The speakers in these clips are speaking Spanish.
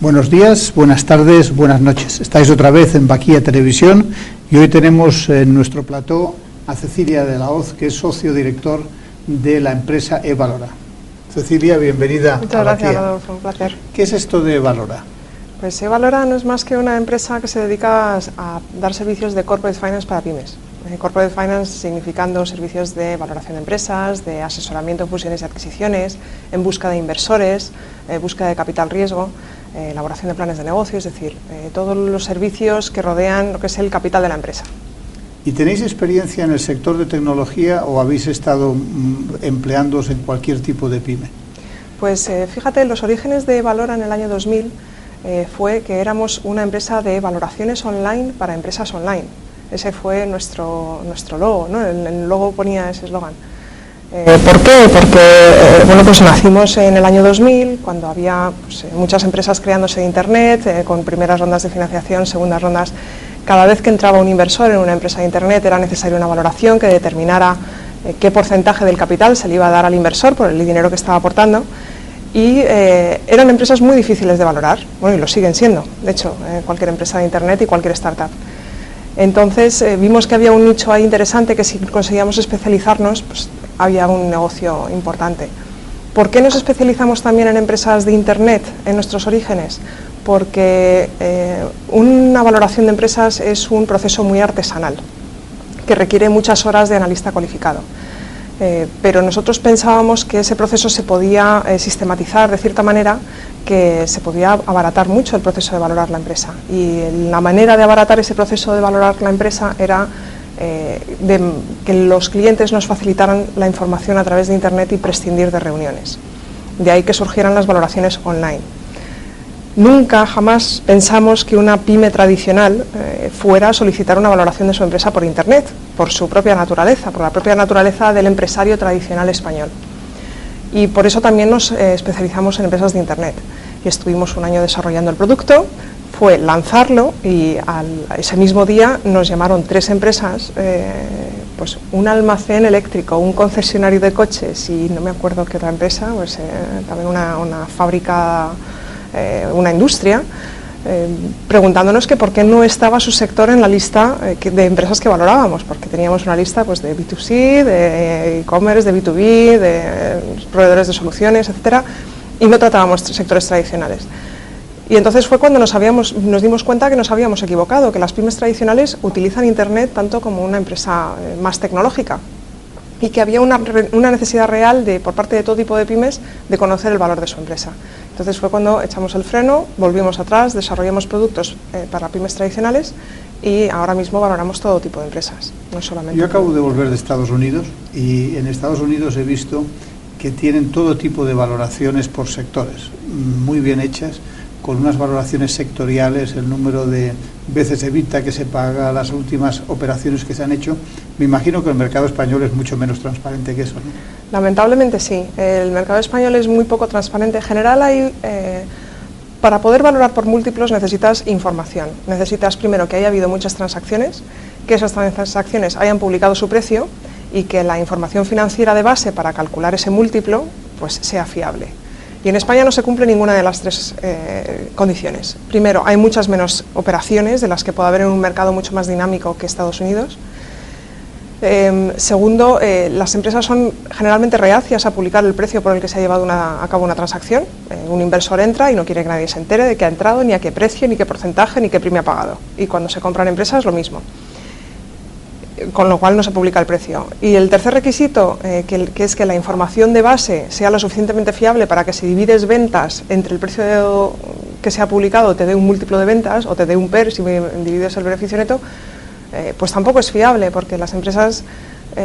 Buenos días, buenas tardes, buenas noches. Estáis otra vez en Baquia Televisión y hoy tenemos en nuestro plató a Cecilia de la Hoz, que es socio director de la empresa eValora. Cecilia, bienvenida. Muchas gracias, Adolfo, un placer. ¿Qué es esto de eValora? Pues eValora no es más que una empresa que se dedica a dar servicios de corporate finance para pymes. Corporate finance significando servicios de valoración de empresas, de asesoramiento en fusiones y adquisiciones, en busca de inversores, búsqueda de capital riesgo, elaboración de planes de negocio, es decir, todos los servicios que rodean lo que es el capital de la empresa. ¿Y tenéis experiencia en el sector de tecnología o habéis estado empleándoos en cualquier tipo de pyme? Pues fíjate, los orígenes de eValora en el año 2000 fue que éramos una empresa de valoraciones online para empresas online. Ese fue nuestro logo, ¿no? El logo ponía ese eslogan. ¿Por qué? Porque bueno, pues nacimos en el año 2000, cuando había muchas empresas creándose de Internet, con primeras rondas de financiación, segundas rondas. Cada vez que entraba un inversor en una empresa de Internet era necesaria una valoración que determinara qué porcentaje del capital se le iba a dar al inversor por el dinero que estaba aportando. Y eran empresas muy difíciles de valorar, bueno, y lo siguen siendo, de hecho, cualquier empresa de Internet y cualquier startup. Entonces vimos que había un nicho ahí interesante, que si conseguíamos especializarnos, pues había un negocio importante. ¿Por qué nos especializamos también en empresas de Internet en nuestros orígenes? Porque una valoración de empresas es un proceso muy artesanal, que requiere muchas horas de analista cualificado. Pero nosotros pensábamos que ese proceso se podía sistematizar de cierta manera, que se podía abaratar mucho el proceso de valorar la empresa, y la manera de abaratar ese proceso de valorar la empresa era que los clientes nos facilitaran la información a través de Internet y prescindir de reuniones. De ahí que surgieran las valoraciones online. Nunca, jamás pensamos que una pyme tradicional fuera a solicitar una valoración de su empresa por Internet, por su propia naturaleza, por la propia naturaleza del empresario tradicional español. Y por eso también nos especializamos en empresas de Internet. Y estuvimos un año desarrollando el producto, fue lanzarlo y ese mismo día nos llamaron 3 empresas, pues un almacén eléctrico, un concesionario de coches y no me acuerdo qué otra empresa, pues también una fábrica, una industria, preguntándonos que por qué no estaba su sector en la lista de empresas que valorábamos, porque teníamos una lista pues de B2C, de e-commerce, de B2B, de proveedores de soluciones, etcétera, y no tratábamos sectores tradicionales. Y entonces fue cuando nos dimos cuenta que nos habíamos equivocado, que las pymes tradicionales utilizan Internet tanto como una empresa más tecnológica, y que había una necesidad real por parte de todo tipo de pymes de conocer el valor de su empresa. Entonces fue cuando echamos el freno, volvimos atrás, desarrollamos productos para pymes tradicionales y ahora mismo valoramos todo tipo de empresas, no solamente. Yo acabo de volver de Estados Unidos y en Estados Unidos he visto que tienen todo tipo de valoraciones por sectores, muy bien hechas, con unas valoraciones sectoriales, el número de veces EBITDA que se paga, las últimas operaciones que se han hecho. Me imagino que el mercado español es mucho menos transparente que eso, ¿no? Lamentablemente sí, el mercado español es muy poco transparente. En general para poder valorar por múltiplos necesitas información. Necesitas primero que haya habido muchas transacciones, que esas transacciones hayan publicado su precio y que la información financiera de base para calcular ese múltiplo pues sea fiable. Y en España no se cumple ninguna de las 3 condiciones. Primero, hay muchas menos operaciones de las que puede haber en un mercado mucho más dinámico que Estados Unidos. Segundo, las empresas son generalmente reacias a publicar el precio por el que se ha llevado a cabo una transacción. Un inversor entra y no quiere que nadie se entere de qué ha entrado, ni a qué precio, ni qué porcentaje, ni qué premio ha pagado. Y cuando se compran empresas, lo mismo. Con lo cual no se publica el precio. Y el tercer requisito, que es que la información de base sea lo suficientemente fiable para que si divides ventas entre el precio que se ha publicado te dé un múltiplo de ventas o te dé un PER si divides el beneficio neto, pues tampoco es fiable, porque las empresas,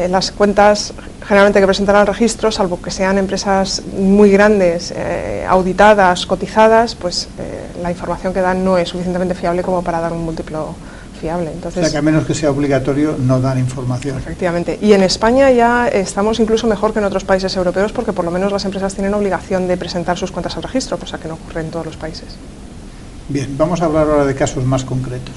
las cuentas generalmente que presentan al registro, salvo que sean empresas muy grandes, auditadas, cotizadas, pues la información que dan no es suficientemente fiable como para dar un múltiplo fiable. Entonces, o sea que a menos que sea obligatorio no dan información. Efectivamente. Y en España ya estamos incluso mejor que en otros países europeos, porque por lo menos las empresas tienen obligación de presentar sus cuentas al registro, cosa que no ocurre en todos los países. Bien, vamos a hablar ahora de casos más concretos.